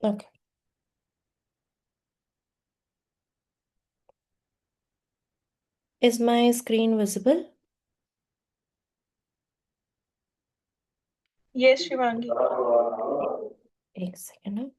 Okay. Is my screen visible? Yes Shivangi. एक second.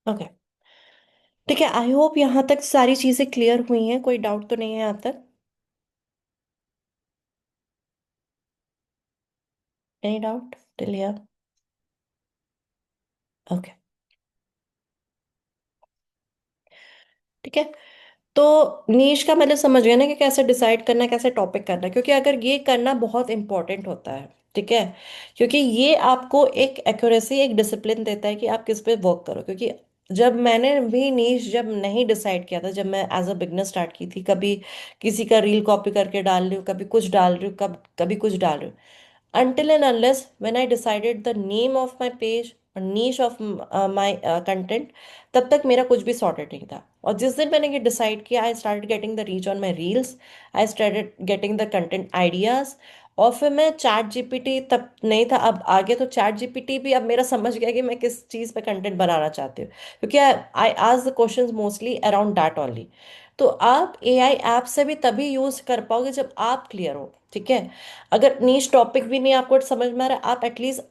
Okay. ठीक है, आई होप यहाँ तक सारी चीजें क्लियर हुई हैं, कोई डाउट तो नहीं है यहाँ तक? Any doubt till here? Okay. ठीक है, तो नीश का मतलब समझ गया ना कि कैसे डिसाइड करना है, कैसे टॉपिक करना है, क्योंकि अगर ये करना बहुत इंपॉर्टेंट होता है। ठीक है, क्योंकि ये आपको एक एक्यूरेसी, एक डिसिप्लिन देता है कि आप किस पे वर्क करो। क्योंकि जब मैंने भी नीश जब नहीं डिसाइड किया था, जब मैं एज अ बिगनर स्टार्ट की थी, कभी किसी का रील कॉपी करके डाल रही हूँ, कभी कुछ डाल रही हूँ, कभी कुछ डाल रही हूँ, until and unless when I decided the name of my page और niche of my content, तब तक मेरा कुछ भी सॉर्टेड नहीं था। और जिस दिन मैंने ये डिसाइड किया, I started getting the reach on my reels, I started getting the content ideas. और फिर मैं चैट जीपीटी, तब नहीं था, अब आगे तो चैट जीपीटी भी अब मेरा समझ गया कि मैं किस चीज़ पे कंटेंट बनाना चाहती हूँ, क्योंकि I ask the questions mostly around that only. तो आप एआई ऐप से भी तभी यूज कर पाओगे जब आप क्लियर हो। ठीक है, अगर नीश टॉपिक भी नहीं आपको समझ में आ रहा, आप एटलीस्ट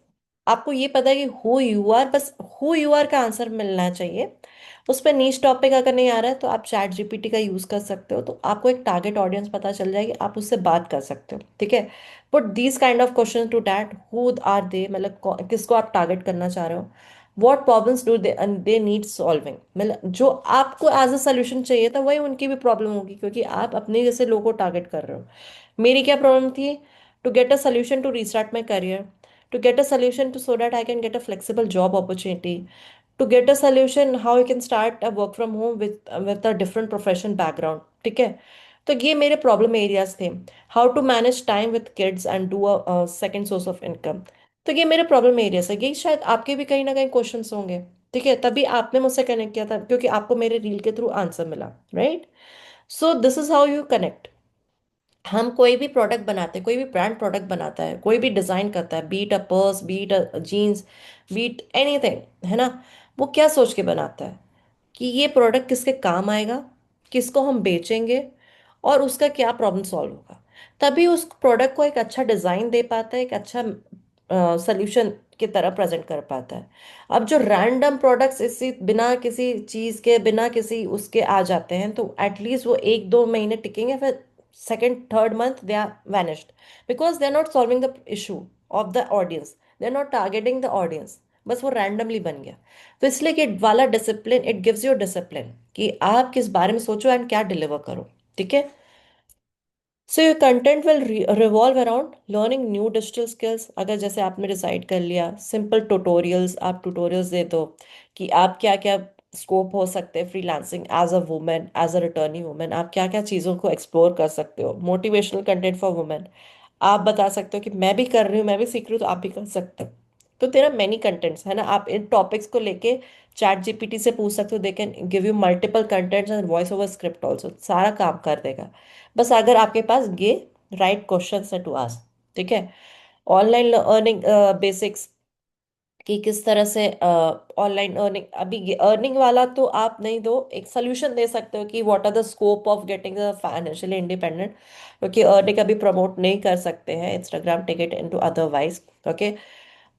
आपको ये पता है कि हु यू आर, बस हु यू आर का आंसर मिलना चाहिए। उस पर नीश टॉपिक अगर नहीं आ रहा है तो आप चैट जीपीटी का यूज कर सकते हो, तो आपको एक टारगेट ऑडियंस पता चल जाएगी, आप उससे बात कर सकते हो। ठीक है, put these kind of question to that, who are they, मतलब किसको आप टारगेट करना चाह रहे हो, what problems do they need solving, मतलब जो आपको एज अ सोल्यूशन चाहिए था वही उनकी भी प्रॉब्लम होगी, क्योंकि आप अपने जैसे लोगों को टारगेट कर रहे हो। मेरी क्या प्रॉब्लम थी? to get a solution to restart my career, to get a solution to so that I can get a flexible job opportunity, to get a solution how I can start a work from home with a different profession background। ठीक है, तो ये मेरे problem areas थे। How to manage time with kids and do a second source of income, तो ये मेरे problem areas है। ये शायद आपके भी कहीं ना कहीं क्वेश्चंस होंगे। ठीक है, तभी आपने मुझसे कनेक्ट किया था, क्योंकि आपको मेरे रील के थ्रू आंसर मिला, right? So this is how you connect. हम कोई भी प्रोडक्ट बनाते हैं, कोई भी ब्रांड प्रोडक्ट बनाता है, कोई भी डिजाइन करता है, be it a purse, be it a jeans, be it anything, है ना? वो क्या सोच के बनाता है कि ये प्रोडक्ट किसके काम आएगा, किसको हम बेचेंगे, और उसका क्या प्रॉब्लम सॉल्व होगा। तभी उस प्रोडक्ट को एक अच्छा डिजाइन दे पाता है, एक अच्छा सोल्यूशन की तरह प्रेजेंट कर पाता है। अब जो रैंडम प्रोडक्ट्स इसी बिना किसी चीज के, बिना किसी उसके आ जाते हैं, तो एटलीस्ट वो एक दो महीने टिकेंगे, फिर second third month they are vanished, because they are not solving the issue of the audience, they are not targeting the audience, बस वो रैंडमली बन गया। तो इसलिए कि वाला discipline, it gives you discipline कि आप किस बारे में सोचो एंड क्या डिलीवर करो। ठीक है, so your content will revolve around learning new digital skills. अगर जैसे आपने डिसाइड कर लिया, सिंपल ट्यूटोरियल्स, आप ट्यूटोरियल्स दे दो कि आप क्या क्या स्कोप हो सकते हैं freelancing as a women, as a returning women, आप क्या क्या चीज़ों को एक्सप्लोर कर सकते हो। मोटिवेशनल कंटेंट फॉर वुमेन, आप बता सकते हो कि मैं भी कर रही हूँ, मैं भी सीख रही हूँ, तो आप भी कर सकते हो। तो तेरा मैनी कंटेंट्स है ना, आप इन टॉपिक्स को लेके चैट जीपीटी से पूछ सकते हो, they can give you multiple contents and voice over script also, सारा काम कर देगा। बस अगर आपके पास ये राइट क्वेश्चन है टू आस्क। ठीक है, ऑनलाइन अर्निंग बेसिक्स, कि किस तरह से ऑनलाइन अर्निंग, अभी ये अर्निंग वाला तो आप नहीं दो, एक सोल्यूशन दे सकते हो कि what are the scope of getting financially independent, क्योंकि अर्निंग अभी प्रमोट नहीं कर सकते हैं Instagram, take it into otherwise. Okay,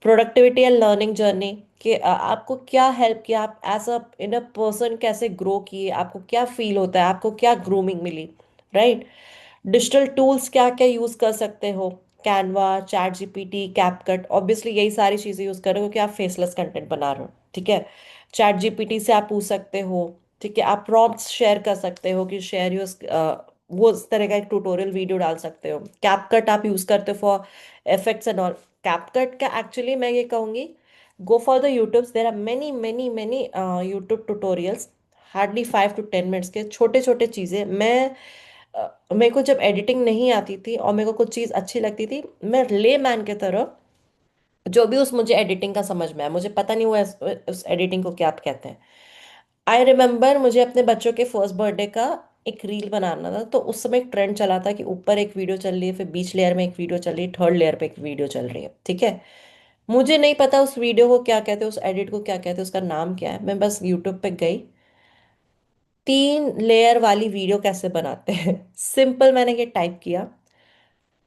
productivity and learning journey, कि आपको क्या हेल्प किया, आप as a in a person कैसे ग्रो किए, आपको क्या फील होता है, आपको क्या ग्रूमिंग मिली, राइट? डिजिटल टूल्स क्या क्या यूज कर सकते हो, Canva, chat GPT, CapCut, obviously यही सारी चीजें यूज करो क्योंकि आप फेसलेस कंटेंट बना रहे हो। ठीक है, चैट जीपीटी से आप पूछ सकते हो। ठीक है, आप प्रॉम्प्ट्स शेयर कर सकते हो कि शेयर योर वो उस तरह का एक ट्यूटोरियल वीडियो डाल सकते हो। कैपकट आप यूज करते हो for effects and all. CapCut का एक्चुअली मैं ये कहूंगी, go for the YouTubes, there are many many many YouTube tutorials, hardly 5 to 10 minutes के छोटे छोटे चीज़ें। मेरे को जब एडिटिंग नहीं आती थी और मेरे को कुछ चीज़ अच्छी लगती थी, मैं ले मैन के तरह जो भी उस मुझे एडिटिंग का समझ में आया, मुझे पता नहीं हुआ उस एडिटिंग को क्या आप कहते हैं। आई रिमेम्बर मुझे अपने बच्चों के फर्स्ट बर्थडे का एक रील बनाना था, तो उस समय एक ट्रेंड चला था कि ऊपर एक वीडियो चल रही है, फिर बीच लेयर में एक वीडियो चल रही है, थर्ड लेयर पे एक वीडियो चल रही है, ठीक है। मुझे नहीं पता उस वीडियो को क्या कहते हैं, उस एडिट को क्या कहते हैं, उसका नाम क्या है। मैं बस यूट्यूब पे गई, 3 लेयर वाली वीडियो कैसे बनाते हैं सिंपल, मैंने ये टाइप किया,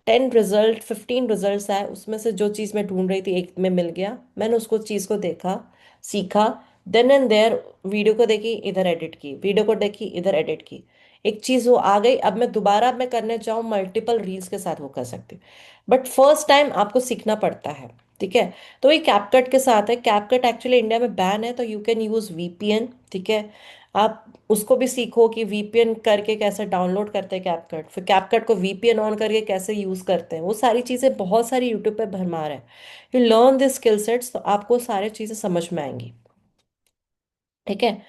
10 रिजल्ट, 15 रिजल्ट्स आए, उसमें से जो चीज़ मैं ढूंढ रही थी एक में मिल गया। मैंने उसको चीज़ को देखा, सीखा, देन एंड देयर वीडियो को देखी, इधर एडिट की, वीडियो को देखी, इधर एडिट की, एक चीज़ वो आ गई। अब मैं दोबारा मैं करने चाहूँ मल्टीपल रील्स के साथ वो कर सकती हूँ, बट फर्स्ट टाइम आपको सीखना पड़ता है, ठीक है। तो ये कैपकट के साथ है। कैपकट एक्चुअली इंडिया में बैन है, तो यू कैन यूज़ वीपीएन, ठीक है। आप उसको भी सीखो कि वीपीएन करके कैसे डाउनलोड करते हैं कैपकट, फिर कैपकट को वीपीएन ऑन करके कैसे यूज करते हैं, वो सारी चीजें बहुत सारी यूट्यूब पे भरमार है। You learn this skill sets, तो आपको सारी चीजें समझ में आएंगी, ठीक है।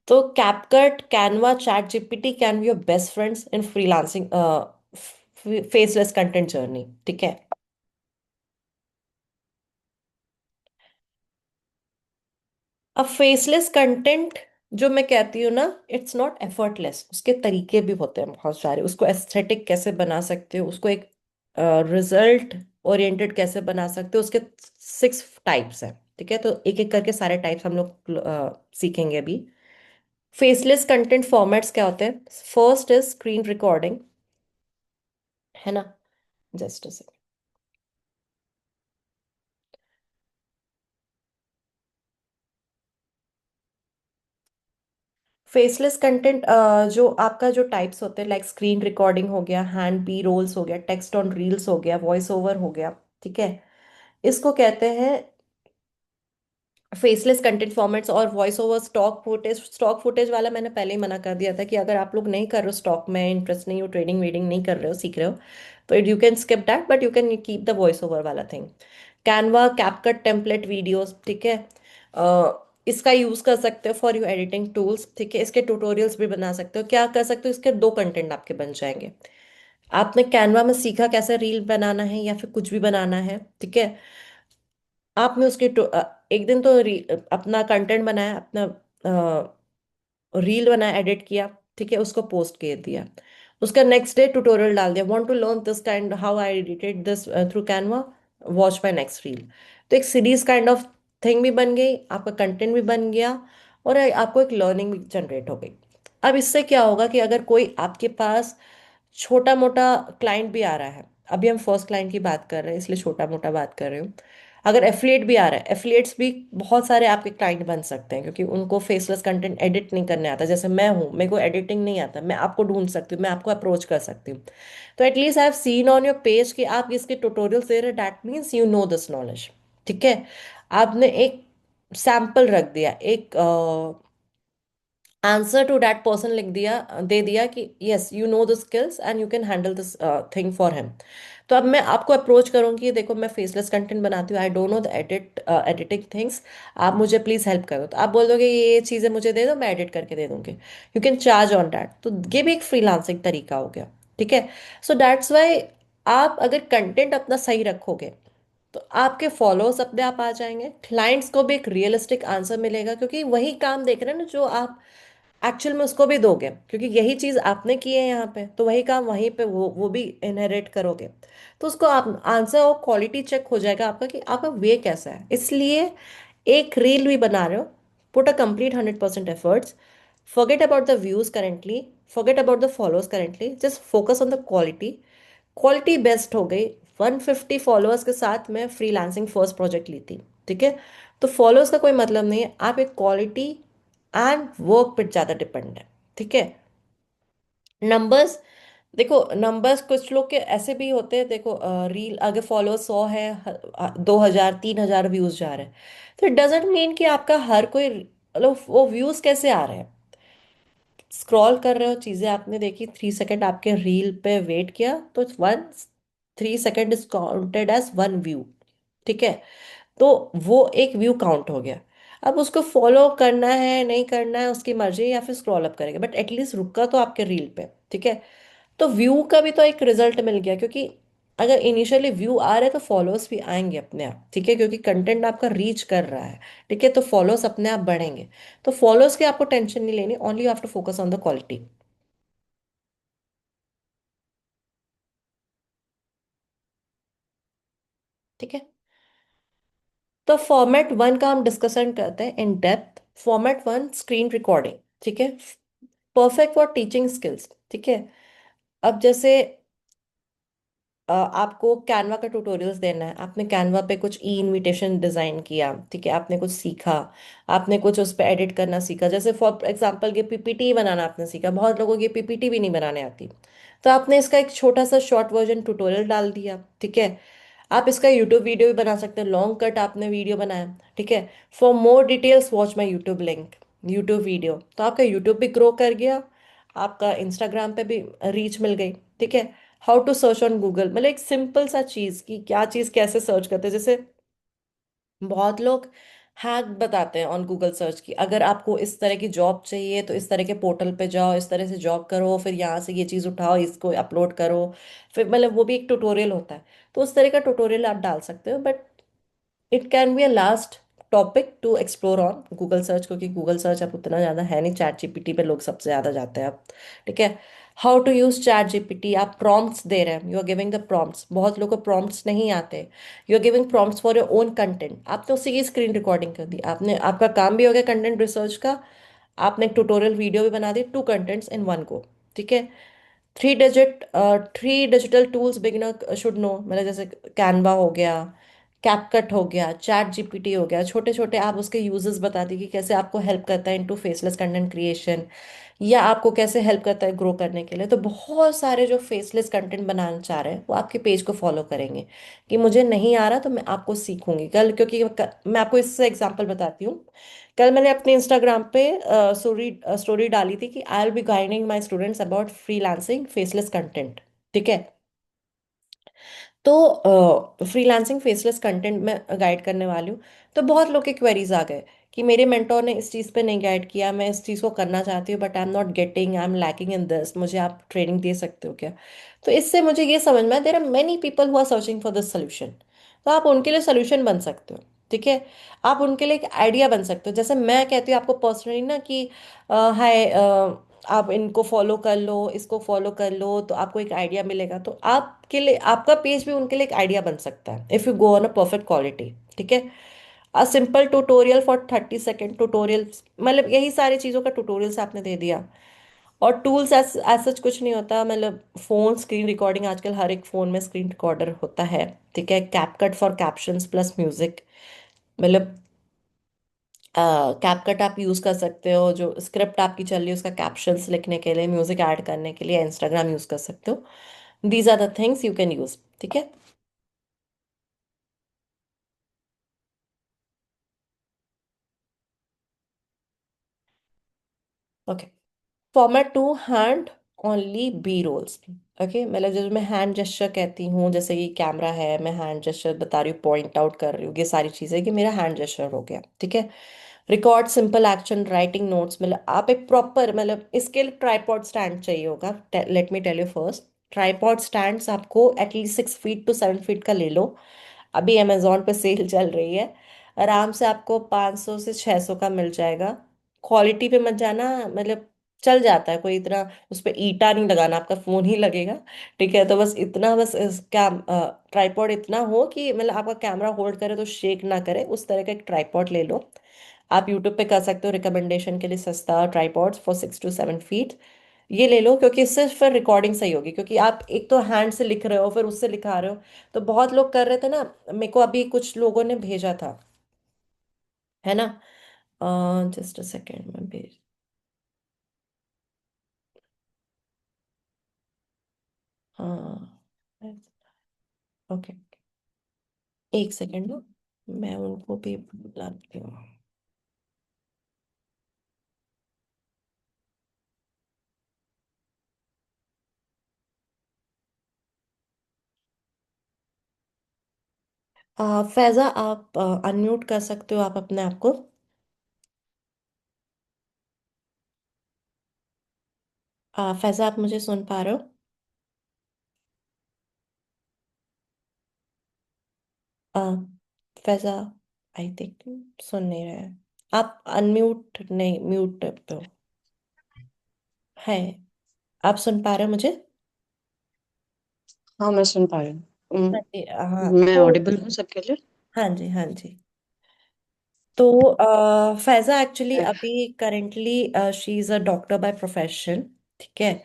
तो CapCut, Canva, chat GPT can be your best friends in freelancing faceless content journey, ठीक है। अब फेसलेस कंटेंट जो मैं कहती हूँ ना, इट्स नॉट एफर्टलेस, उसके तरीके भी होते हैं बहुत सारे। उसको एस्थेटिक कैसे बना सकते हो, उसको एक रिजल्ट ओरिएंटेड कैसे बना सकते हो, उसके 6 टाइप्स हैं, ठीक है। तो एक एक करके सारे टाइप्स हम लोग सीखेंगे अभी। फेसलेस कंटेंट फॉर्मेट्स क्या होते हैं? फर्स्ट इज स्क्रीन रिकॉर्डिंग, है ना। जस्ट फेसलेस कंटेंट जो आपका जो टाइप्स होते हैं, लाइक स्क्रीन रिकॉर्डिंग हो गया, हैंड बी रोल्स हो गया, टेक्स्ट ऑन रील्स हो गया, वॉइस ओवर हो गया, ठीक है। इसको कहते हैं फेसलेस कंटेंट फॉर्मेट्स। और वॉइस ओवर, स्टॉक फुटेज वाला मैंने पहले ही मना कर दिया था कि अगर आप लोग नहीं कर रहे हो, स्टॉक में इंटरेस्ट नहीं हो, ट्रेडिंग वीडिंग नहीं कर रहे हो, सीख रहे हो, तो you can skip that, but you can keep the voice over वाला thing. Canva, CapCut template videos, ठीक है। इसका यूज कर सकते हो फॉर यू एडिटिंग टूल्स, ठीक है। इसके ट्यूटोरियल्स भी बना सकते हो। क्या कर सकते हो, इसके 2 कंटेंट आपके बन जाएंगे। आपने कैनवा में सीखा कैसे रील बनाना है या फिर कुछ भी बनाना है, ठीक है। आपने एक दिन तो अपना कंटेंट बनाया, अपना रील बनाया, एडिट किया, ठीक है, उसको पोस्ट कर दिया। उसका नेक्स्ट डे ट्यूटोरियल डाल दिया, want to learn this kind how I edited this through Canva, watch my next reel. तो एक सीरीज काइंड ऑफ थिंग भी बन गई, आपका कंटेंट भी बन गया, और आपको एक लर्निंग भी जनरेट हो गई। अब इससे क्या होगा कि अगर कोई आपके पास छोटा मोटा क्लाइंट भी आ रहा है, अभी हम फर्स्ट क्लाइंट की बात कर रहे हैं इसलिए छोटा मोटा बात कर रहे हूँ, अगर एफिलिएट भी आ रहा है, एफिलिएट्स भी बहुत सारे आपके क्लाइंट बन सकते हैं, क्योंकि उनको फेसलेस कंटेंट एडिट नहीं करने आता। जैसे मैं हूँ, मेरे को एडिटिंग नहीं आता, मैं आपको ढूंढ सकती हूँ, मैं आपको अप्रोच कर सकती हूँ। तो at least I have seen on your page कि आप इसके ट्यूटोरियल्स दे रहे हैं, that means you know this knowledge, ठीक है। आपने एक सैंपल रख दिया, एक आंसर टू दैट पर्सन लिख दिया, दे दिया कि yes you know the skills and you can handle this thing for him. तो अब मैं आपको अप्रोच करूंगी, देखो मैं फेसलेस कंटेंट बनाती हूँ, आई don't know the editing things, आप मुझे प्लीज हेल्प करो। तो आप बोल दोगे ये चीज़ें मुझे दे दो, मैं एडिट करके दे दूंगी, you can charge on that. तो ये भी एक फ्रीलांसिंग तरीका हो गया, ठीक है। सो दैट्स वाई आप अगर कंटेंट अपना सही रखोगे, तो आपके फॉलोअर्स अपने आप आ जाएंगे, क्लाइंट्स को भी एक रियलिस्टिक आंसर मिलेगा, क्योंकि वही काम देख रहे हैं ना जो आप एक्चुअल में उसको भी दोगे, क्योंकि यही चीज आपने की है यहाँ पे, तो वही काम वहीं पे वो भी इनहेरिट करोगे। तो उसको आप आंसर और क्वालिटी चेक हो जाएगा आपका कि आपका वे कैसा है। इसलिए एक रील भी बना रहे हो, put a complete 100% efforts, forget about the views currently, forget about the followers currently, just focus on the quality। Quality best हो गई। 150 फॉलोअर्स के साथ मैं फ्रीलांसिंग फर्स्ट प्रोजेक्ट ली थी, ठीक है। तो फॉलोअर्स का कोई मतलब नहीं है, आप एक क्वालिटी एंड वर्क पे ज़्यादा डिपेंड है, ठीक है। नंबर्स, देखो नंबर्स कुछ लोग के ऐसे भी होते हैं, देखो रील अगर फॉलोअर्स 100 है, 2000 3000 व्यूज जा रहे हैं, तो इट डजेंट मीन कि आपका हर कोई, मतलब वो व्यूज कैसे आ रहे हैं, स्क्रॉल कर रहे हो, चीजें आपने देखी, 3 सेकंड आपके रील पे वेट किया, तो 3 second is counted as one view. ठीक है, तो वो एक व्यू काउंट हो गया। अब उसको फॉलो करना है नहीं करना है उसकी मर्जी, या फिर स्क्रॉल अप करेंगे, बट एटलीस्ट रुका तो आपके रील पे। ठीक है, तो व्यू का भी तो एक रिजल्ट मिल गया, क्योंकि अगर इनिशियली व्यू आ रहे हैं तो फॉलोअर्स भी आएंगे अपने आप। ठीक है, क्योंकि कंटेंट आपका रीच कर रहा है। ठीक है, तो फॉलोअर्स अपने आप बढ़ेंगे। तो फॉलोअर्स की आपको टेंशन नहीं लेनी, only you have to focus on the quality. ठीक है, तो फॉर्मेट वन का हम डिस्कशन करते हैं in depth. Format one, screen recording. ठीक है, परफेक्ट फॉर टीचिंग स्किल्स। ठीक है, अब जैसे आपको कैनवा का ट्यूटोरियल्स देना है, आपने कैनवा पे कुछ ई इनविटेशन डिजाइन किया। ठीक है, आपने कुछ सीखा, आपने कुछ उस पर एडिट करना सीखा, जैसे फॉर एग्जांपल ये पीपीटी बनाना आपने सीखा। बहुत लोगों की पीपीटी भी नहीं बनाने आती, तो आपने इसका एक छोटा सा शॉर्ट वर्जन ट्यूटोरियल डाल दिया। ठीक है, आप इसका यूट्यूब वीडियो भी बना सकते हैं, लॉन्ग कट आपने वीडियो बनाया। ठीक है, for more details watch my YouTube link, YouTube video. तो आपका यूट्यूब भी ग्रो कर गया, आपका इंस्टाग्राम पे भी रीच मिल गई। ठीक है, how to search on Google, मतलब एक सिंपल सा चीज कि क्या चीज कैसे सर्च करते हैं। जैसे बहुत लोग हैक बताते हैं ऑन गूगल सर्च की, अगर आपको इस तरह की जॉब चाहिए तो इस तरह के पोर्टल पे जाओ, इस तरह से जॉब करो, फिर यहाँ से ये चीज़ उठाओ, इसको अपलोड करो। फिर मतलब वो भी एक ट्यूटोरियल होता है, तो उस तरह का ट्यूटोरियल आप डाल सकते हो। But it can be a last topic to explore on Google search, क्योंकि गूगल सर्च अब उतना ज़्यादा है नहीं, चैट जीपीटी पे लोग सबसे ज़्यादा जाते हैं अब। ठीक है, how to use chat GPT, आप प्रॉम्प्ट्स दे रहे हैं, you are giving the prompts. बहुत लोगों को प्रॉम्प्ट्स नहीं आते, you are giving prompts for your own content. आपने उसी की स्क्रीन रिकॉर्डिंग कर दी, आपने आपका काम भी हो गया कंटेंट रिसर्च का, आपने एक ट्यूटोरियल वीडियो भी बना दी, two contents in one go. ठीक है, three digital tools beginner should know, मतलब जैसे कैनवा हो गया, कैपकट हो गया, चैट जीपीटी हो गया, छोटे छोटे आप उसके यूजेस बता दी कि कैसे आपको हेल्प करता है इनटू फेसलेस कंटेंट क्रिएशन, या आपको कैसे हेल्प करता है ग्रो करने के लिए। तो बहुत सारे जो फेसलेस कंटेंट बनाना चाह रहे हैं वो आपके पेज को फॉलो करेंगे कि मुझे नहीं आ रहा तो मैं आपको सीखूंगी कल, क्योंकि मैं आपको इससे एग्जांपल बताती हूँ। कल मैंने अपने इंस्टाग्राम पे स्टोरी स्टोरी डाली थी कि I will be guiding my students about freelancing faceless content. ठीक है, तो फ्रीलांसिंग फेसलेस कंटेंट में गाइड करने वाली हूँ। तो बहुत लोग के क्वेरीज आ गए कि मेरे मेंटोर ने इस चीज़ पे नहीं गाइड किया, मैं इस चीज़ को करना चाहती हूँ but I am not getting, I am lacking in this, मुझे आप ट्रेनिंग दे सकते हो क्या। तो इससे मुझे ये समझ में आया there are many people who are searching for this solution, तो आप उनके लिए सोल्यूशन बन सकते हो। ठीक है, आप उनके लिए एक आइडिया बन सकते हो। जैसे मैं कहती हूँ आपको पर्सनली ना कि हाय, आप इनको फॉलो कर लो, इसको फॉलो कर लो, तो आपको एक आइडिया मिलेगा। तो आपके लिए आपका पेज भी उनके लिए एक आइडिया बन सकता है if you go on a perfect quality. ठीक है, a simple tutorial for 30 second tutorial, मतलब यही सारी चीज़ों का ट्यूटोरियल्स आपने दे दिया। और टूल्स एज सच कुछ नहीं होता, मतलब फ़ोन स्क्रीन रिकॉर्डिंग, आजकल हर एक फ़ोन में स्क्रीन रिकॉर्डर होता है। ठीक है, CapCut for captions plus music, मतलब कैपकट आप यूज़ कर सकते हो, जो स्क्रिप्ट आपकी चल रही है उसका कैप्शंस लिखने के लिए, म्यूजिक ऐड करने के लिए इंस्टाग्राम यूज़ कर सकते हो। These are the things you can use. ठीक है, okay. Format two, hand only B rolls. Okay, मतलब जब मैं हैंड जेस्चर कहती हूँ, जैसे कि कैमरा है, मैं हैंड जेस्चर बता रही हूँ, पॉइंट आउट कर रही हूँ, ये सारी चीज़ें कि मेरा हैंड जेस्चर हो गया। ठीक है, record simple action, writing notes, मतलब आप एक प्रॉपर, मतलब इसके लिए ट्राईपॉड स्टैंड चाहिए होगा। Let me tell you first, tripod stands आपको एटलीस्ट 6 फीट टू 7 फीट का ले लो। अभी अमेजोन पे सेल चल रही है, आराम से आपको 500 से 600 का मिल जाएगा। क्वालिटी पे मत जाना, मतलब चल जाता है, कोई इतना उस पर ईटा नहीं लगाना, आपका फोन ही लगेगा। ठीक है, तो बस इतना, बस ट्राईपॉड इतना हो कि मतलब आपका कैमरा होल्ड करे तो शेक ना करे, उस तरह का एक ट्राईपॉड ले लो। आप यूट्यूब पे कर सकते हो रिकमेंडेशन के लिए सस्ता ट्राईपॉड्स फॉर 6 to 7 फीट। ये ले लो, क्योंकि इससे फिर रिकॉर्डिंग सही होगी, क्योंकि आप एक तो हैंड से लिख रहे हो फिर उससे लिखा रहे हो। तो बहुत लोग कर रहे थे ना, मेरे को अभी कुछ लोगों ने भेजा था, है ना। जस्ट अ सेकेंड में भेज, हाँ, ओके, एक सेकेंड, मैं उनको भी बुलाती हूँ। फैजा, आप अनम्यूट कर सकते हो आप अपने आप को। फैजा, आप मुझे सुन पा रहे हो? आ, फैजा, आई थिंक सुन नहीं रहे हैं। आप अनम्यूट नहीं, म्यूट पे हो। है। आप सुन पा रहे हो मुझे? हाँ, मैं सुन पा रही हूँ। हाँ जी, हाँ। मैं तो ऑडिबल हूँ सबके लिए? हाँ जी, हाँ जी। तो फैजा एक्चुअली अ, अभी currently she is a doctor by profession. ठीक है।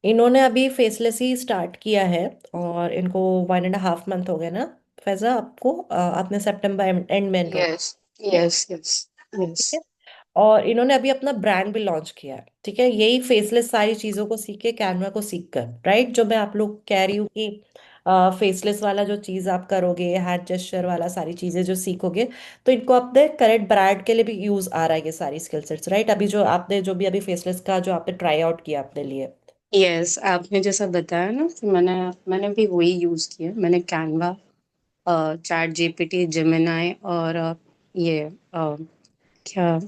इन्होंने अभी फेसलेस ही स्टार्ट किया है, और इनको 1.5 मंथ हो गए ना फैजा आपको? आपने सितंबर एंड में एनरोल यस, किया। यस, यस, ठीक यस। है। और इन्होंने अभी अपना ब्रांड भी लॉन्च किया है। ठीक है, यही फेसलेस सारी चीजों को सीख के, कैनवा को सीख कर, राइट, जो मैं आप लोग कह रही हूँ कि फेसलेस वाला जो चीज आप करोगे, हैंड जेस्चर वाला सारी चीजें जो सीखोगे, तो इनको अपने करेक्ट ब्रांड के लिए भी यूज आ रहा है ये सारी स्किल सेट्स, राइट? अभी जो आपने, जो भी अभी फेसलेस का जो आपने ट्राई आउट किया अपने लिए। यस, आपने जैसा बताया ना कि मैंने भी वही यूज़ किया। मैंने कैनवा, चैट जीपीटी, जेमिनाई और ये क्या,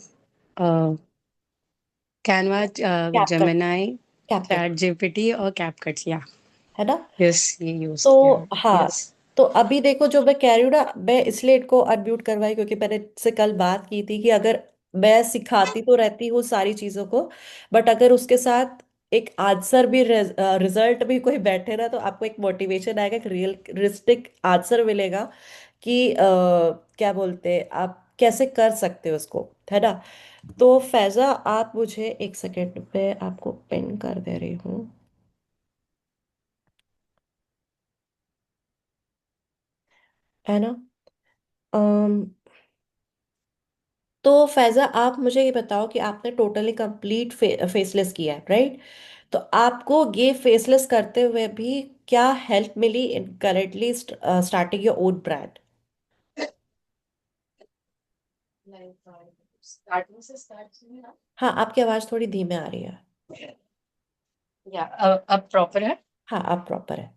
Canva, CapCut. Gemini, CapCut. Chat GPT और कैपकट, या है ना? यस, ये यूज़ किया तो है। हाँ। यस। तो अभी देखो, जो मैं कह रही हूँ ना, मैं इसलिए इनको अनम्यूट करवाई क्योंकि मैंने इससे कल बात की थी कि अगर मैं सिखाती तो रहती हूँ सारी चीजों को, बट अगर उसके साथ एक आंसर भी, रिजल्ट भी कोई बैठे ना, तो आपको एक मोटिवेशन आएगा, एक रियलिस्टिक आंसर मिलेगा कि क्या बोलते हैं, आप कैसे कर सकते हो उसको, है ना? तो फैजा, आप मुझे एक सेकेंड पे आपको पिन कर दे रही हूँ, है ना? तो फैजा, आप मुझे ये बताओ कि आपने टोटली कंप्लीट फेसलेस किया है, राइट? तो आपको ये फेसलेस करते हुए भी क्या हेल्प मिली in currently starting your own brand? Starting से स्टार्ट किया। हाँ, आपकी आवाज़ थोड़ी धीमे आ रही है। या अब प्रॉपर है? हाँ, आप प्रॉपर है।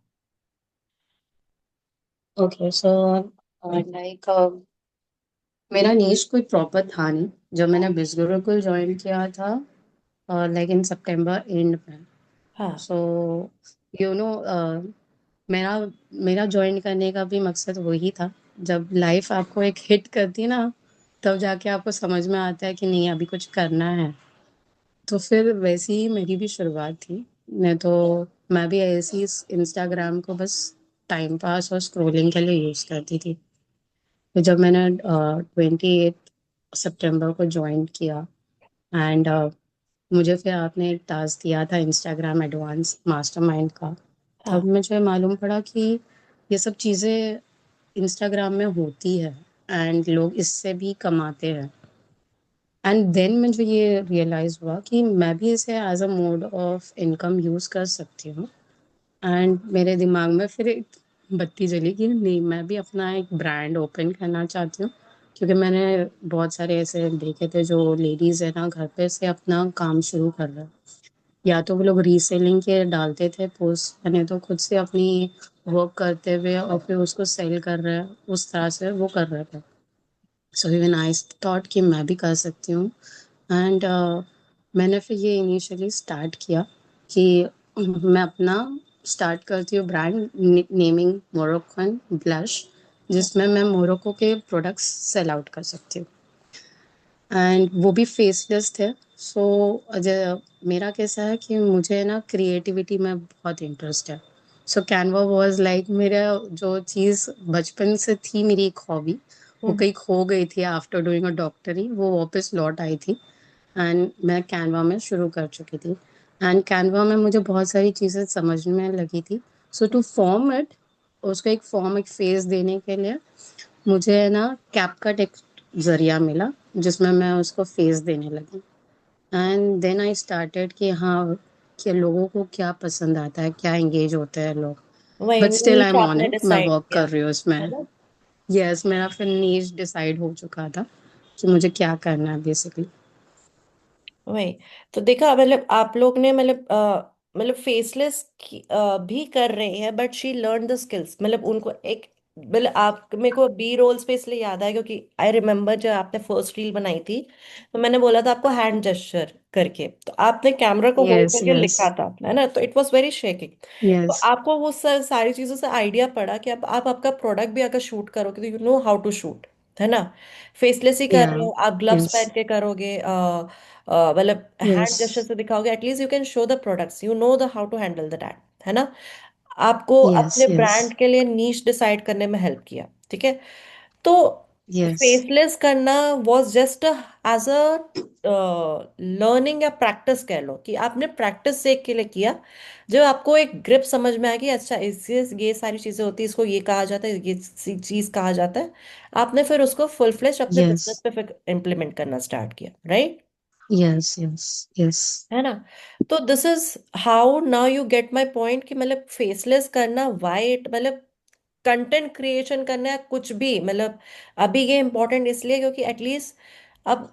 ओके, सो लाइक मेरा नीश कोई प्रॉपर था नहीं जब मैंने बिस गुरुकुल ज्वाइन किया था, लाइक इन सितंबर एंड में। हाँ, सो यू नो मेरा मेरा ज्वाइन करने का भी मकसद वही था। जब लाइफ आपको एक हिट करती है ना, तब जाके आपको समझ में आता है कि नहीं, अभी कुछ करना है। तो फिर वैसी ही मेरी भी शुरुआत थी। मैं भी ऐसे ही इंस्टाग्राम को बस टाइम पास और स्क्रोलिंग के लिए यूज़ करती थी। तो जब मैंने 28 सितंबर को ज्वाइन किया, एंड मुझे फिर आपने एक टास्क दिया था इंस्टाग्राम एडवांस मास्टरमाइंड का। तब हाँ। मुझे मालूम पड़ा कि ये सब चीज़ें इंस्टाग्राम में होती है एंड लोग इससे भी कमाते हैं। एंड देन मुझे ये रियलाइज़ हुआ कि मैं भी इसे as a mode of income use कर सकती हूँ। एंड मेरे दिमाग में फिर एक बत्ती जली कि नहीं, मैं भी अपना एक ब्रांड ओपन करना चाहती हूँ। क्योंकि मैंने बहुत सारे ऐसे देखे थे जो लेडीज़ है ना, घर पे से अपना काम शुरू कर रहे हैं। या तो वो लोग रीसेलिंग के डालते थे पोस्ट, मैंने तो खुद से अपनी वर्क करते हुए और फिर उसको सेल कर रहे हैं, उस तरह से वो कर रहे थे। सो इवन आई थॉट कि मैं भी कर सकती हूँ। एंड मैंने फिर ये इनिशियली स्टार्ट किया कि मैं अपना स्टार्ट करती हूँ ब्रांड नेमिंग मोरोक्कन ब्लश, जिसमें मैं मोरोक्को के प्रोडक्ट्स सेल आउट कर सकती हूँ। एंड वो भी फेसलेस थे। सो अजय, मेरा कैसा है कि मुझे ना क्रिएटिविटी में बहुत इंटरेस्ट है। सो कैनवा वाज लाइक मेरा जो चीज़ बचपन से थी, मेरी एक हॉबी। वो हम्म। कहीं खो गई थी आफ्टर डूइंग अ डॉक्टरी, वो वापस लौट आई थी। एंड मैं कैनवा में शुरू कर चुकी थी। एंड कैनवा में मुझे बहुत सारी चीज़ें समझ में लगी थी। सो टू फॉर्म इट, उसको एक फॉर्म, एक फेस देने के लिए मुझे है ना कैपकट एक ज़रिया मिला, जिसमें मैं उसको फेस देने लगी। एंड देन आई स्टार्टेड कि हाँ, कि लोगों को क्या पसंद आता है, क्या एंगेज होते हैं लोग। वही but still I niche am on आपने इट, मैं डिसाइड वर्क किया, कर रही हूँ है उसमें। ना? यस, मेरा फिर नीश डिसाइड हो चुका था कि मुझे क्या करना है बेसिकली। वही। तो देखा, मतलब आप लोग ने, मतलब फेसलेस भी कर रहे हैं, but she learn the skills, मतलब उनको एक मतलब आप मेरे को बी रोल्स पे इसलिए याद है क्योंकि आई रिमेम्बर जब आपने फर्स्ट रील बनाई थी, तो मैंने बोला था आपको हैंड जेस्चर करके, तो आपने कैमरा को होल्ड यस करके यस लिखा था, है ना, तो इट वाज वेरी शेकिंग। तो यस आपको वो सारी चीजों से आइडिया पड़ा कि अब आप आपका प्रोडक्ट भी अगर शूट करोगे तो you know how to shoot, है ना। फेसलेस ही कर या रहे हो आप, ग्लव्स यस पहन के करोगे, मतलब हैंड यस जेस्चर से दिखाओगे, at least you can show the products, you know the how to handle the tag, है ना। आपको यस अपने यस ब्रांड के लिए नीश डिसाइड करने में हेल्प किया, ठीक है। तो यस फेसलेस करना was just as a learning या प्रैक्टिस कह लो, कि आपने प्रैक्टिस सीख के लिए किया। जब आपको एक ग्रिप समझ में आ गई, अच्छा इससे ये सारी चीजें होती है, इसको ये कहा जाता है, ये चीज कहा जाता है, आपने फिर उसको फुल फ्लेश अपने यस बिजनेस पे फिर इम्प्लीमेंट करना स्टार्ट किया, राइट। यस यस यस है ना। तो this is how now you get my point, कि मतलब फेसलेस करना वाइट, मतलब कंटेंट क्रिएशन करना है कुछ भी, मतलब अभी ये इंपॉर्टेंट इसलिए क्योंकि एटलीस्ट अब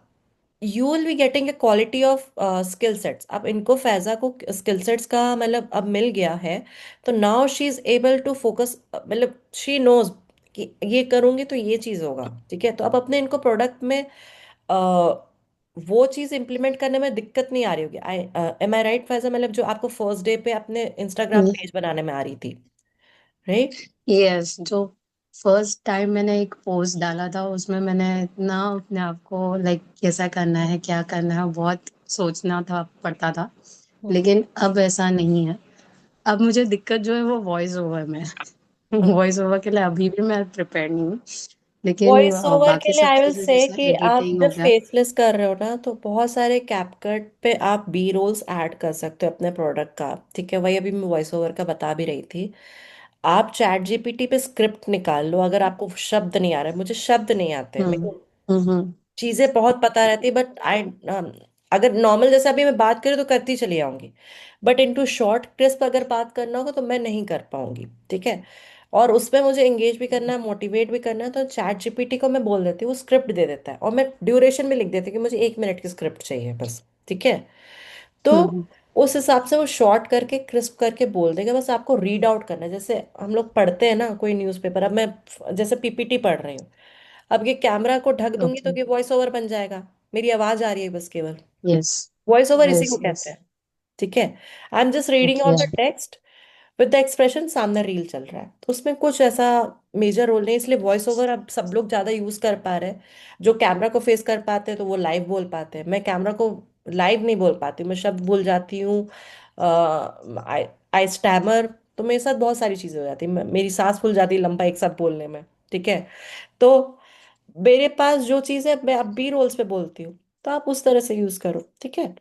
you will be getting a quality of skill sets. अब इनको फैजा को स्किल सेट्स का मतलब अब मिल गया है, तो now she is able to focus, मतलब शी नोज कि ये करूंगी तो ये चीज होगा, ठीक है। तो अब अपने इनको प्रोडक्ट में वो चीज इंप्लीमेंट करने में दिक्कत नहीं आ रही होगी। I am I right Faiza, मतलब जो आपको फर्स्ट डे पे अपने इंस्टाग्राम पेज बनाने में आ रही थी, राइट। यस। जो फर्स्ट टाइम मैंने एक पोस्ट डाला था उसमें मैंने इतना अपने आप को लाइक कैसा करना है क्या करना है बहुत सोचना था पड़ता था। लेकिन अब ऐसा नहीं है। अब मुझे दिक्कत जो है वो वॉइस ओवर में वॉइस ओवर के लिए अभी भी मैं प्रिपेयर नहीं हूँ। लेकिन वॉइस ओवर के बाकी लिए सब आई विल चीजें से जैसे कि आप एडिटिंग जब हो गया। फेसलेस कर रहे हो ना, तो बहुत सारे कैपकट पे आप बी रोल्स ऐड कर सकते हो अपने प्रोडक्ट का, ठीक है। वही अभी मैं वॉइस ओवर का बता भी रही थी। आप चैट जीपीटी पे स्क्रिप्ट निकाल लो, अगर आपको शब्द नहीं आ रहे, मुझे शब्द नहीं आते मेरे हम्म को, हम्म चीजें बहुत पता रहती, बट आई अगर नॉर्मल जैसे अभी मैं बात करूँ तो करती चली जाऊंगी, बट इनटू शॉर्ट क्रिस्प अगर बात करना होगा तो मैं नहीं कर पाऊंगी, ठीक है। और उसमें मुझे एंगेज भी करना है, मोटिवेट भी करना है, तो चैट जीपीटी को मैं बोल देती हूँ, वो स्क्रिप्ट दे देता है, और मैं ड्यूरेशन भी लिख देती हूँ कि मुझे 1 मिनट की स्क्रिप्ट चाहिए बस, ठीक है। तो हम्म उस हिसाब से वो शॉर्ट करके क्रिस्प करके बोल देगा, बस आपको रीड आउट करना है, जैसे हम लोग पढ़ते हैं ना कोई न्यूज़पेपर। अब मैं जैसे पीपीटी पढ़ रही हूँ, अब ये कैमरा को ढक दूंगी तो ओके। ये वॉइस ओवर बन जाएगा, मेरी आवाज आ रही है बस केवल, यस वॉइस ओवर इसी यस को यस कहते हैं, ठीक है। I am just reading okay. Out the text with the expression, सामने रील चल रहा है, तो उसमें कुछ ऐसा मेजर रोल नहीं, इसलिए वॉइस ओवर अब सब लोग ज्यादा यूज कर पा रहे हैं। जो कैमरा को फेस कर पाते हैं तो वो लाइव बोल पाते हैं, मैं कैमरा को लाइव नहीं बोल पाती, मैं शब्द भूल जाती हूँ, आई आई स्टैमर, तो मेरे साथ बहुत सारी चीजें हो जाती है, मेरी सांस फूल जाती है लंबा एक साथ बोलने में, ठीक है। तो मेरे पास जो चीज है मैं अब बी रोल्स पे बोलती हूँ, तो आप उस तरह से यूज करो, ठीक है।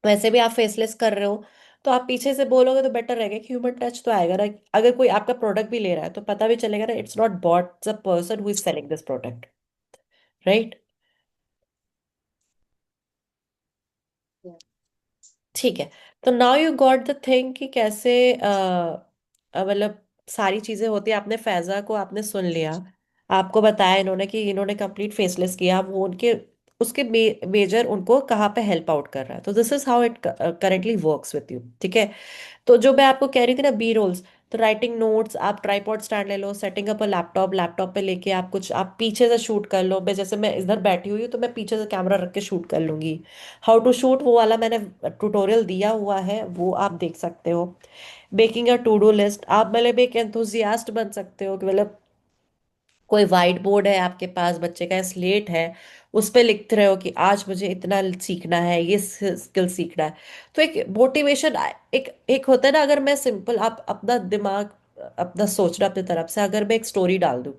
वैसे भी आप फेसलेस कर रहे हो, तो आप पीछे से बोलोगे तो बेटर रहेगा कि ह्यूमन टच तो आएगा ना। अगर कोई आपका प्रोडक्ट भी ले रहा है तो पता भी चलेगा ना, it's not bought the person who is selling this product, right. ठीक है। तो now you got the thing कि कैसे मतलब सारी चीजें होती है। आपने फैजा को आपने सुन लिया, आपको बताया इन्होंने कि इन्होंने कंप्लीट फेसलेस किया, वो उनके उसके मेजर उनको कहाँ पे हेल्प आउट कर रहा है, तो this is how it currently works with you, ठीक है। तो जो मैं आपको कह रही थी ना बी रोल्स, तो राइटिंग नोट्स, आप ट्राइपॉड स्टैंड ले लो, setting up a laptop, laptop पे लेके आप कुछ आप पीछे से शूट कर लो, मैं जैसे मैं इधर बैठी हुई हूँ तो मैं पीछे से कैमरा रख के शूट कर लूंगी। हाउ टू शूट वो वाला मैंने ट्यूटोरियल दिया हुआ है, वो आप देख सकते हो। Making a to do list, आप मतलब एक एंथुजियास्ट बन सकते हो कि मतलब कोई वाइट बोर्ड है आपके पास, बच्चे का स्लेट है, उस पे लिखते रहो कि आज मुझे इतना सीखना है, ये स्किल सीखना है। तो एक मोटिवेशन, एक एक होता है ना, अगर मैं सिंपल आप अपना दिमाग अपना सोचना अपनी तरफ से, अगर मैं एक स्टोरी डाल दूं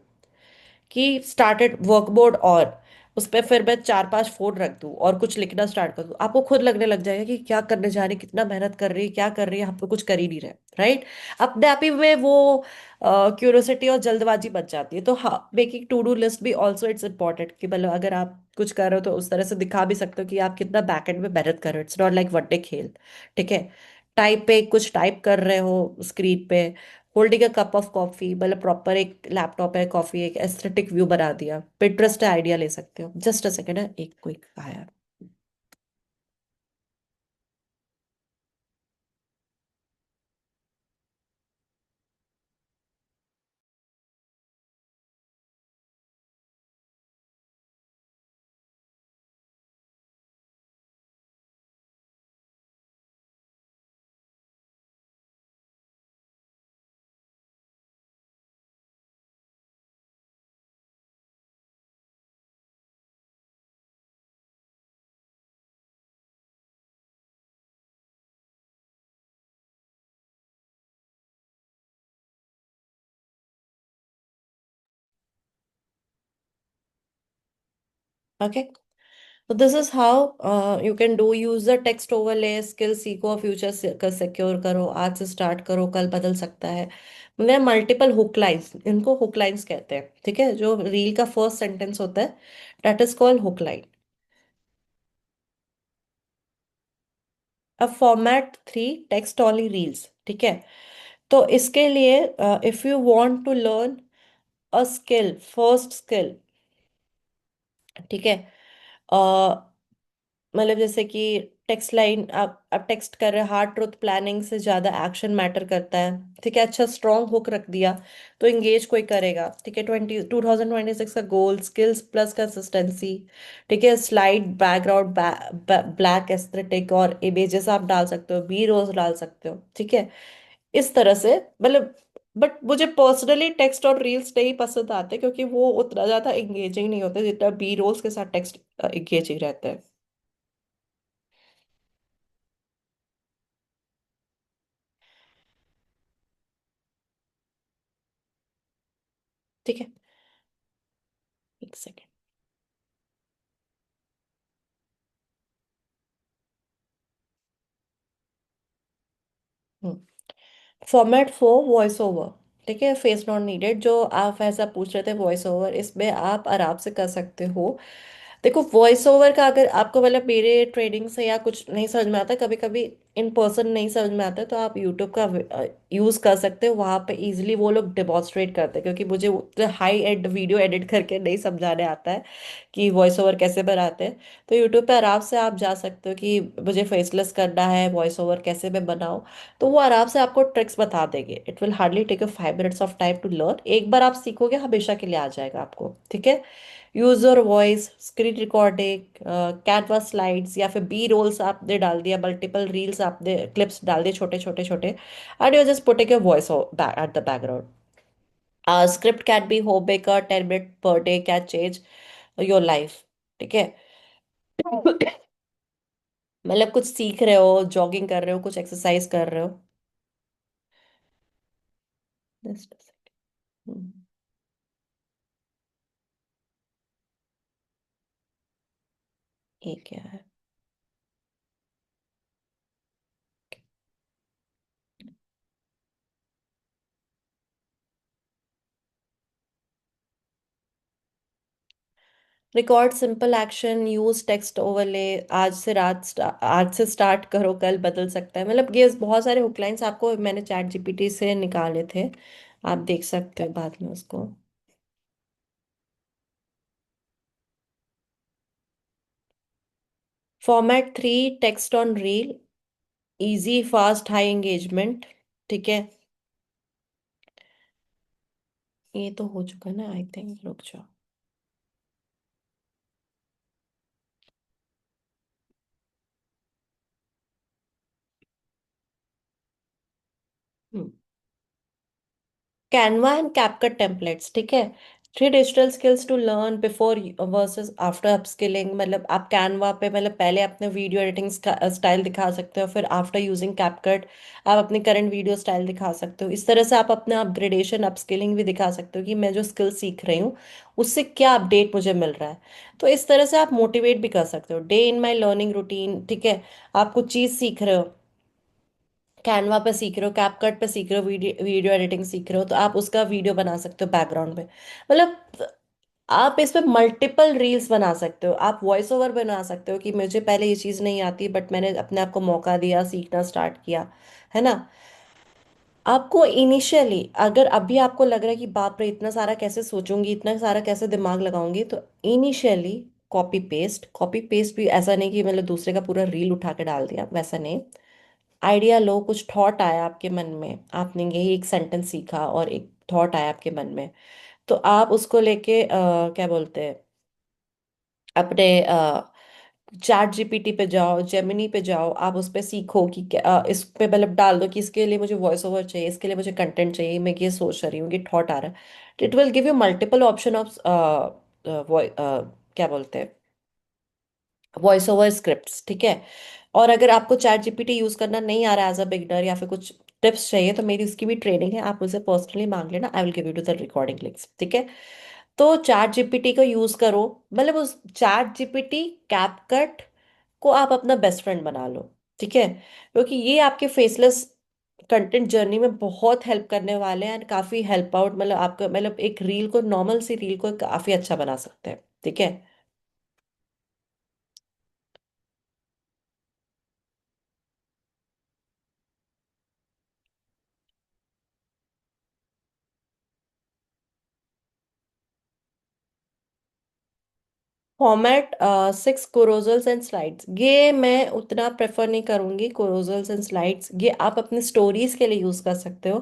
कि स्टार्टेड वर्कबोर्ड, और उस पर फिर मैं 4-5 फोन रख दूं और कुछ लिखना स्टार्ट कर दूं, आपको खुद लगने लग जाएगा कि क्या करने जा रही, कितना मेहनत कर रही है, क्या कर रही है, हम तो कुछ कर ही नहीं रहे, राइट। अपने आप ही में वो क्यूरियोसिटी और जल्दबाजी बच जाती है। तो हाँ, मेकिंग टू डू लिस्ट भी ऑल्सो इट्स इम्पॉर्टेंट, कि मतलब अगर आप कुछ कर रहे हो तो उस तरह से दिखा भी सकते हो कि आप कितना बैक एंड में मेहनत कर रहे हो, it's not like one day खेल, ठीक है। टाइप पे कुछ टाइप कर रहे हो स्क्रीन पे, holding a cup of coffee, मतलब प्रॉपर एक लैपटॉप है, कॉफी, एक एस्थेटिक व्यू बना दिया, पिंटरेस्ट आइडिया ले सकते हो। जस्ट अ सेकेंड है, एक क्विक आया। ओके, तो this is how you can do, use the text overlay, skill सीखो, फ्यूचर का सिक्योर करो, आज से स्टार्ट करो, कल बदल सकता है। मैं मल्टीपल हुक लाइंस, इनको हुक लाइंस कहते हैं, ठीक है, जो रील का फर्स्ट सेंटेंस होता है, that is called hook line. अब format three, text only reels, ठीक है। तो इसके लिए if you want to learn a skill, first skill, ठीक है, मतलब जैसे कि टेक्स्ट लाइन, आप टेक्स्ट कर रहे हैं, हार्ड ट्रूथ प्लानिंग से ज्यादा एक्शन मैटर करता है, ठीक है, अच्छा स्ट्रॉन्ग हुक रख दिया तो इंगेज कोई करेगा, ठीक है। 2026 का गोल, स्किल्स प्लस कंसिस्टेंसी, ठीक है, स्लाइड बैकग्राउंड, ब्लैक एस्थेटिक और इमेजेस आप डाल सकते हो, बी रोल्स डाल सकते हो, ठीक है, इस तरह से, मतलब। बट मुझे पर्सनली टेक्स्ट और रील्स नहीं पसंद आते, क्योंकि वो उतना ज्यादा एंगेजिंग नहीं होते जितना बी रोल्स के साथ टेक्स्ट एंगेजिंग रहते हैं, ठीक है। एक second. Format four, voice over, ठीक है, फेस नॉट नीडेड, जो आप ऐसा पूछ रहे थे वॉइस ओवर, इसमें आप आराम से कर सकते हो। देखो, वॉइस ओवर का अगर आपको मतलब मेरे ट्रेनिंग से या कुछ नहीं समझ में आता, कभी कभी इन पर्सन नहीं समझ में आता, तो आप यूट्यूब का यूज़ कर सकते हो, वहाँ पे इजीली वो लोग डेमोन्स्ट्रेट करते हैं, क्योंकि मुझे हाई एंड वीडियो एडिट करके नहीं समझाने आता है कि वॉइस ओवर कैसे बनाते हैं। तो यूट्यूब पे आराम से आप जा सकते हो कि मुझे फेसलेस करना है, वॉइस ओवर कैसे मैं बनाऊँ, तो वो आराम से आपको ट्रिक्स बता देंगे। It will hardly take you 5 minutes of time to learn, एक बार आप सीखोगे हमेशा के लिए आ जाएगा आपको, ठीक है। User voice, screen recording, Canva slides या फिर बी रोल्स आपने डाल दिया, मल्टीपल रील्स आपने क्लिप्स डाल दिए छोटे छोटे छोटे, and you just putting your voice at the background. Script can be home maker, 10 minute per day can change your life, ठीक है। मतलब कुछ सीख रहे हो, जॉगिंग कर रहे हो, कुछ एक्सरसाइज कर रहे हो। Just a second. ये क्या है? Record simple action, use text overlay, आज से स्टार्ट करो, कल बदल सकता है, मतलब ये बहुत सारे हुकलाइंस आपको मैंने चैट जीपीटी से निकाले थे, आप देख सकते हो बाद में उसको। Format three, text on reel, easy fast high engagement, ठीक है। ये तो हो चुका ना, आई थिंक, रुक जाओ। कैनवा एंड कैपकट टेम्पलेट्स, ठीक है। Three digital skills to learn before versus after upskilling, मतलब आप कैनवा पे मतलब पहले अपने वीडियो एडिटिंग स्टाइल दिखा सकते हो, फिर आफ्टर यूजिंग कैपकट आप अपनी करंट वीडियो स्टाइल दिखा सकते हो। इस तरह से आप अपना अपग्रेडेशन, अपस्किलिंग भी दिखा सकते हो कि मैं जो स्किल सीख रही हूँ उससे क्या अपडेट मुझे मिल रहा है। तो इस तरह से आप मोटिवेट भी कर सकते हो, day in my learning routine, ठीक है। आप कुछ चीज़ सीख रहे हो, कैनवा पे सीख रहे हो, कैपकट पे सीख रहे हो, वीडियो वीडियो एडिटिंग सीख रहे हो, तो आप उसका वीडियो बना सकते हो बैकग्राउंड में, मतलब आप इस पे मल्टीपल रील्स बना सकते हो। आप वॉइस ओवर बना सकते हो कि मुझे पहले ये चीज़ नहीं आती, बट मैंने अपने आप को मौका दिया, सीखना स्टार्ट किया, है ना। आपको इनिशियली अगर अभी आपको लग रहा है कि बाप रे इतना सारा कैसे सोचूंगी, इतना सारा कैसे दिमाग लगाऊंगी, तो इनिशियली कॉपी पेस्ट भी ऐसा नहीं कि मतलब दूसरे का पूरा रील उठा के डाल दिया, वैसा नहीं। आइडिया लो, कुछ थॉट आया आपके मन में, आपने यही एक सेंटेंस सीखा और एक थॉट आया आपके मन में, तो आप उसको लेके क्या बोलते हैं, अपने चैट जीपीटी पे जाओ, जेमिनी पे जाओ, आप उस पे सीखो कि इस पे मतलब डाल दो कि इसके लिए मुझे वॉइस ओवर चाहिए, इसके लिए मुझे कंटेंट चाहिए, मैं ये सोच रही हूँ, ये थॉट आ रहा है, it will give you multiple option of क्या बोलते हैं, वॉइस ओवर स्क्रिप्ट्स, ठीक है। और अगर आपको चैट जीपीटी यूज करना नहीं आ रहा है एज अ बिगनर, या फिर कुछ टिप्स चाहिए, तो मेरी उसकी भी ट्रेनिंग है, आप मुझे पर्सनली मांग लेना, I will give you to the recording links, ठीक है। तो चैट जीपीटी को यूज करो, मतलब उस चैट जीपीटी, कैपकट को आप अपना बेस्ट फ्रेंड बना लो। ठीक है, क्योंकि ये आपके फेसलेस कंटेंट जर्नी में बहुत हेल्प करने वाले हैं, एंड काफी हेल्प आउट, मतलब आपका, मतलब एक रील को, नॉर्मल सी रील को काफी अच्छा बना सकते हैं। ठीक है। फॉर्मेट 6 कोरोजल्स एंड स्लाइड्स, ये मैं उतना प्रेफर नहीं करूंगी। कोरोजल्स एंड स्लाइड्स ये आप अपने स्टोरीज के लिए यूज कर सकते हो,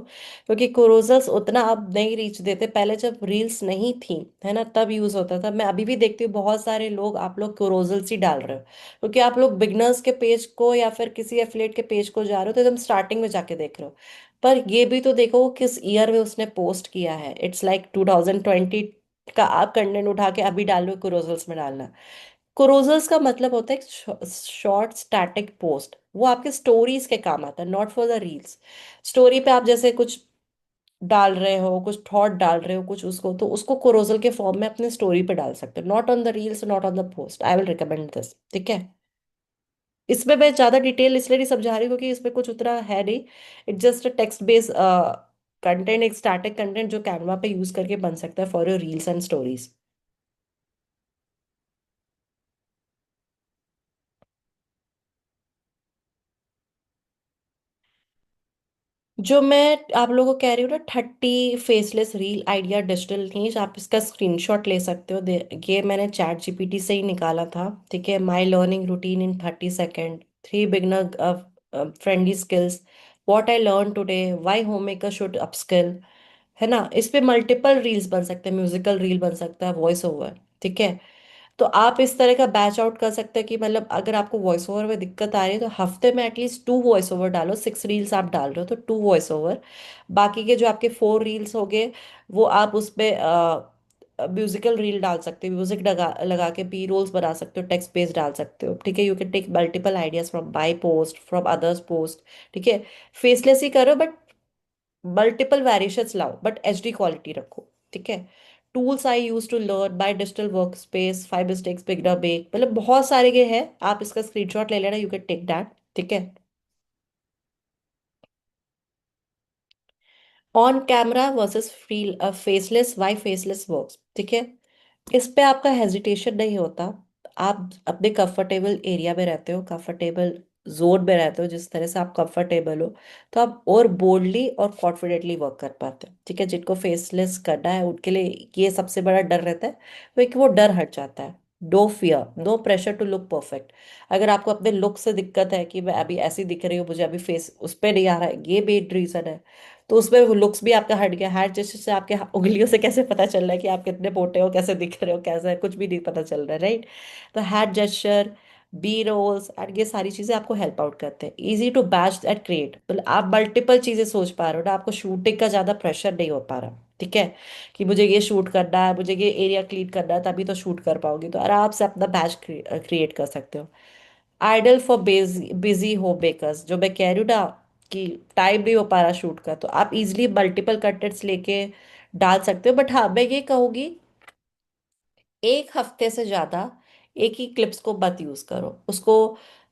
क्योंकि कोरोजल्स उतना अब नहीं रीच देते। पहले जब रील्स नहीं थी, है ना, तब यूज होता था। मैं अभी भी देखती हूँ बहुत सारे लोग, आप लोग कोरोजल्स ही डाल रहे हो, क्योंकि आप लोग बिगनर्स के पेज को या फिर किसी एफिलेट के पेज को जा रहे हो तो एकदम स्टार्टिंग में जाके देख रहे हो। पर ये भी तो देखो वो किस ईयर में उसने पोस्ट किया है। इट्स लाइक 2020 का आप कंटेंट उठा के अभी डाल रहे हो कोरोजल्स में डालना। कोरोजल्स का मतलब होता है शॉर्ट स्टैटिक पोस्ट, वो आपके स्टोरीज के काम आता है, not for the reels. Story पे आप जैसे कुछ डाल रहे हो, कुछ थॉट डाल रहे हो, कुछ उसको, तो उसको कोरोजल के फॉर्म में अपने स्टोरी पे डाल सकते हो, not on the reels, not on the post. I will recommend this. ठीक है। इसमें मैं ज्यादा डिटेल इसलिए नहीं समझा रही हूँ क्योंकि इसमें कुछ उतना है नहीं। It's just a text based content, एक स्टैटिक कंटेंट जो कैनवा पे यूज करके बन सकता है for your reels and stories. जो मैं आप लोगों को कह रही हूँ ना, 30 फेसलेस रील आइडिया डिजिटल नीश, आप इसका स्क्रीनशॉट ले सकते हो। ये मैंने चैट जीपीटी से ही निकाला था। ठीक है। My learning routine in 30 second, 3 beginner friendly skills, what I learn today, why home maker should upskill, है ना। इस पे मल्टीपल रील्स बन सकते हैं, म्यूजिकल रील बन सकता है, वॉइस ओवर। ठीक है। तो आप इस तरह का बैच आउट कर सकते हैं कि मतलब अगर आपको वॉइस ओवर में दिक्कत आ रही है तो हफ्ते में एटलीस्ट 2 वॉइस ओवर डालो। 6 रील्स आप डाल रहे हो तो 2 वॉइस ओवर। बाकी के जो आपके 4 रील्स हो गए, वो आप उस पे म्यूजिकल रील डाल सकते हो, म्यूजिक लगा लगा के बी रोल्स बना सकते हो, टेक्स्ट बेस डाल सकते हो। ठीक है। You can take multiple ideas from by post, from others post. ठीक है। फेसलेस ही करो, बट मल्टीपल वेरिएशंस लाओ, बट एचडी क्वालिटी रखो। ठीक है। Tools I use to learn by digital work space, 5 mistakes beginner make, मतलब बहुत सारे के हैं। आप इसका स्क्रीनशॉट ले लेना, यू कैन टेक दैट। ठीक है। On camera versus free faceless, why faceless works. ठीक है। इस पे आपका हेजिटेशन नहीं होता। आप अपने कंफर्टेबल एरिया में रहते हो, कंफर्टेबल जोन में रहते हो, जिस तरह से आप कंफर्टेबल हो, तो आप और बोल्डली और कॉन्फिडेंटली वर्क कर पाते हो। ठीक है। जिनको फेसलेस करना है उनके लिए ये सबसे बड़ा डर रहता है, क्योंकि वो डर हट जाता है। No fear, no pressure to look perfect. अगर आपको अपने लुक से दिक्कत है कि मैं अभी ऐसी दिख रही हूँ, मुझे अभी फेस उस पर नहीं आ रहा है, ये मेन रीजन है, तो उसमें वो लुक्स भी आपका हट गया। हैंड जेस्चर से आपके उंगलियों से कैसे पता चल रहा है कि आप कितने मोटे हो, कैसे दिख रहे हो, कैसे है, कुछ भी नहीं पता चल रहा है, राइट। तो hand gesture, B rolls and ये सारी चीजें आपको हेल्प आउट करते हैं। Easy to batch and create, मतलब आप मल्टीपल चीजें सोच पा रहे हो ना, आपको शूटिंग का ज्यादा प्रेशर नहीं हो पा रहा। ठीक है। कि मुझे ये शूट करना है, मुझे ये एरिया क्लीन करना है, तभी तो शूट कर पाओगे। तो आराम से अपना बैच क्रिएट कर सकते हो। Ideal for busy busy home makers, जो मैं कह रही हूँ ना कि टाइम नहीं हो पा रहा शूट का, तो आप इजिली मल्टीपल कंटेंट्स लेके डाल सकते हो। बट हाँ, मैं ये कहूँगी, एक हफ्ते से ज्यादा एक ही क्लिप्स को मत यूज करो उसको।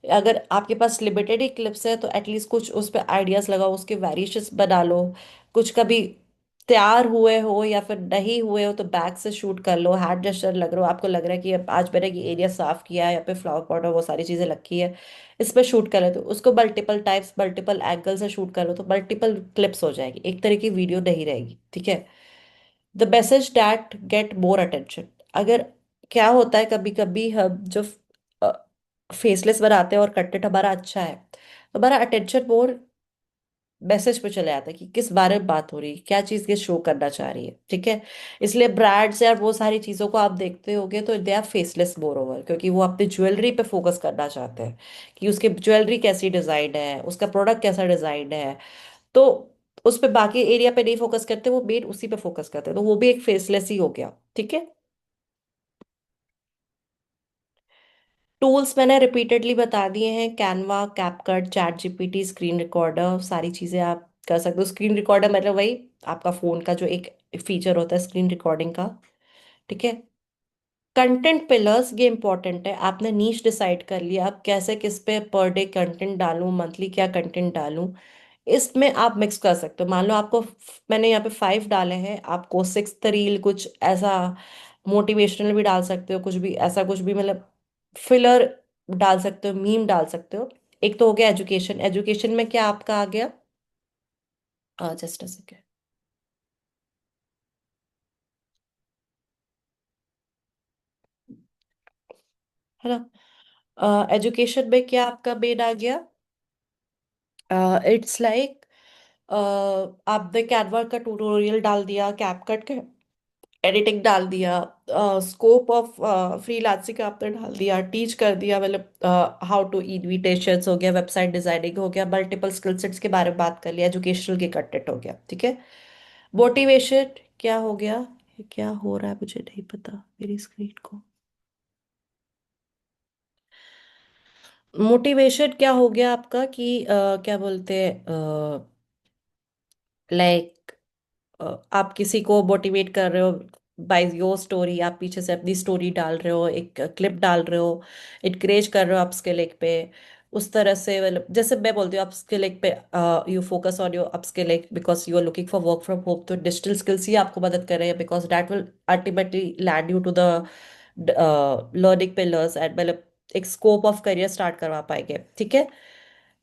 अगर आपके पास लिमिटेड ही क्लिप्स है तो एटलीस्ट कुछ उस पर आइडियाज लगाओ, उसके वेरिएशंस बना लो। कुछ कभी तैयार हुए हो या फिर नहीं हुए हो तो बैक से शूट कर लो। हैंड जेस्चर लग रहा हो, आपको लग रहा है कि अब आज मैंने ये एरिया साफ किया है, यहाँ पे फ्लावर पॉट और वो सारी चीजें रखी है, इस पे शूट कर लो, तो उसको मल्टीपल टाइप्स, मल्टीपल एंगल से शूट कर लो, तो मल्टीपल क्लिप्स हो जाएगी, एक तरह की वीडियो नहीं रहेगी। ठीक है। The message that get more attention, अगर क्या होता है कभी कभी हम जो फेसलेस बनाते हैं और कंटेंट हमारा अच्छा है, तो हमारा अटेंशन मोर मैसेज पे चले जाता है कि किस बारे में बात हो रही है, क्या चीज ये शो करना चाह रही है। ठीक है। इसलिए ब्रांड्स और वो सारी चीजों को आप देखते होगे तो they are faceless moreover, क्योंकि वो अपनी ज्वेलरी पे फोकस करना चाहते हैं कि उसकी ज्वेलरी कैसी डिजाइन है, उसका प्रोडक्ट कैसा डिजाइन है। तो उस पे बाकी एरिया पे नहीं फोकस करते, वो मेन उसी पे फोकस करते हैं, तो वो भी एक फेसलेस ही हो गया। ठीक है। टूल्स मैंने रिपीटेडली बता दिए हैं, Canva, CapCut, chat GPT, screen recorder, सारी चीज़ें आप कर सकते हो। स्क्रीन रिकॉर्डर मतलब वही आपका फ़ोन का जो एक फीचर होता है स्क्रीन रिकॉर्डिंग का, ठीक है। कंटेंट पिलर्स ये इंपॉर्टेंट है, आपने नीश डिसाइड कर लिया, अब कैसे किस पे पर डे कंटेंट डालूं, मंथली क्या कंटेंट डालूं, इसमें आप मिक्स कर सकते हो। मान लो आपको मैंने यहाँ पे 5 डाले हैं, आपको 6th रील कुछ ऐसा मोटिवेशनल भी डाल सकते हो, कुछ भी ऐसा, कुछ भी मतलब फिलर डाल सकते हो, मीम डाल सकते हो। एक तो हो गया एजुकेशन, एजुकेशन में क्या आपका आ गया, जस्ट अ सेकेंड, है ना। एजुकेशन में क्या आपका मेन आ गया, इट्स लाइक आपने कैनवा का ट्यूटोरियल डाल दिया, कैपकट का एडिटिंग डाल दिया, स्कोप ऑफ फ्रीलांसिंग का आपने डाल दिया, टीच कर दिया, मतलब हाउ टू इन्विटेशंस हो गया, वेबसाइट डिजाइनिंग हो गया, मल्टीपल स्किल सेट्स के बारे में बात कर लिया, एजुकेशनल के कंटेंट हो गया, ठीक है। मोटिवेशन क्या हो गया, ये क्या हो रहा है मुझे नहीं पता मेरी स्क्रीन को। मोटिवेशन क्या हो गया आपका कि क्या बोलते हैं, लाइक आप किसी को मोटिवेट कर रहे हो बाय योर स्टोरी, आप पीछे से अपनी स्टोरी डाल रहे हो, एक क्लिप डाल रहे हो, इनकरेज कर रहे हो अपस्किलिंग पे, उस तरह से, मतलब जैसे मैं बोलती हूँ अपस्किलिंग पे, you focus on your upskilling because you are looking for work from home, तो डिजिटल स्किल्स ही आपको मदद कर रहे हैं, because that will ultimately land you to the learning pillars and मतलब एक स्कोप ऑफ करियर स्टार्ट करवा पाएंगे, ठीक है।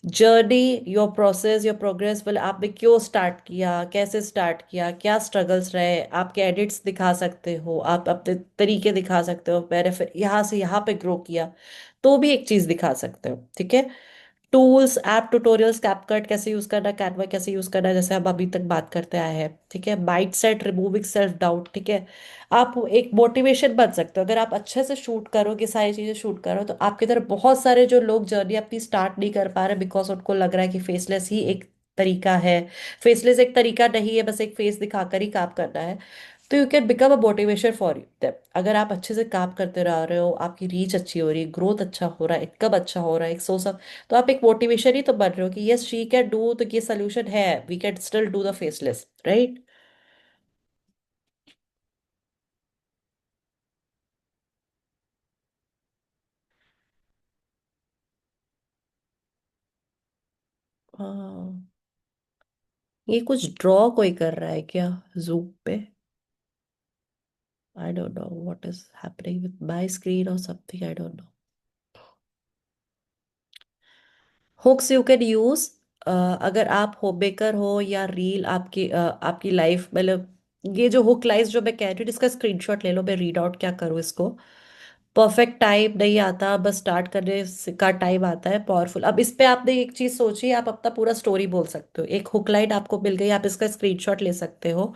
Journey, your process, your progress, मतलब आपने क्यों स्टार्ट किया, कैसे स्टार्ट किया, क्या स्ट्रगल्स रहे, आपके एडिट्स दिखा सकते हो, आप अपने तरीके दिखा सकते हो, मैंने फिर यहाँ से यहाँ पे ग्रो किया, तो भी एक चीज दिखा सकते हो, ठीक है। टूल्स, ऐप ट्यूटोरियल्स, कैपकट कैसे यूज करना, कैनवा कैसे यूज करना, जैसे हम अभी तक बात करते आए हैं, ठीक है। Mind set, removing self doubt, ठीक है। आप एक मोटिवेशन बन सकते हो अगर आप अच्छे से शूट करोगे, सारी चीजें शूट करो, तो आपकी तरफ बहुत सारे जो लोग जर्नी अपनी स्टार्ट नहीं कर पा रहे बिकॉज उनको लग रहा है कि फेसलेस ही एक तरीका है, फेसलेस एक तरीका नहीं है, बस एक फेस दिखाकर ही काम करना है, तो you can become a motivation for you. अगर आप अच्छे से काम करते रह रहे हो, आपकी रीच अच्छी हो रही है, ग्रोथ अच्छा हो रहा है, इनकम अच्छा हो रहा है, एक सोर्स, तो आप एक मोटिवेशन ही तो बन रहे हो कि यस शी कैन डू, तो ये सोल्यूशन है, we can still do the faceless, right. हाँ, ये कुछ ड्रॉ कोई कर रहा है क्या जूम पे, I don't know what is happening with my screen और something, I don't know. Hooks you can use, अगर आप होम मेकर हो या रील आपकी आपकी लाइफ, मतलब ये जो हुक लाइंस जो मैं कह रही हूँ इसका स्क्रीनशॉट ले लो, मैं रीड आउट क्या करूँ इसको। परफेक्ट टाइम नहीं आता, बस स्टार्ट करने का टाइम आता है, पावरफुल। अब इस पे आपने एक चीज सोची, आप अपना पूरा स्टोरी बोल सकते हो, एक हुक लाइन आपको मिल गई, आप इसका स्क्रीनशॉट ले सकते हो।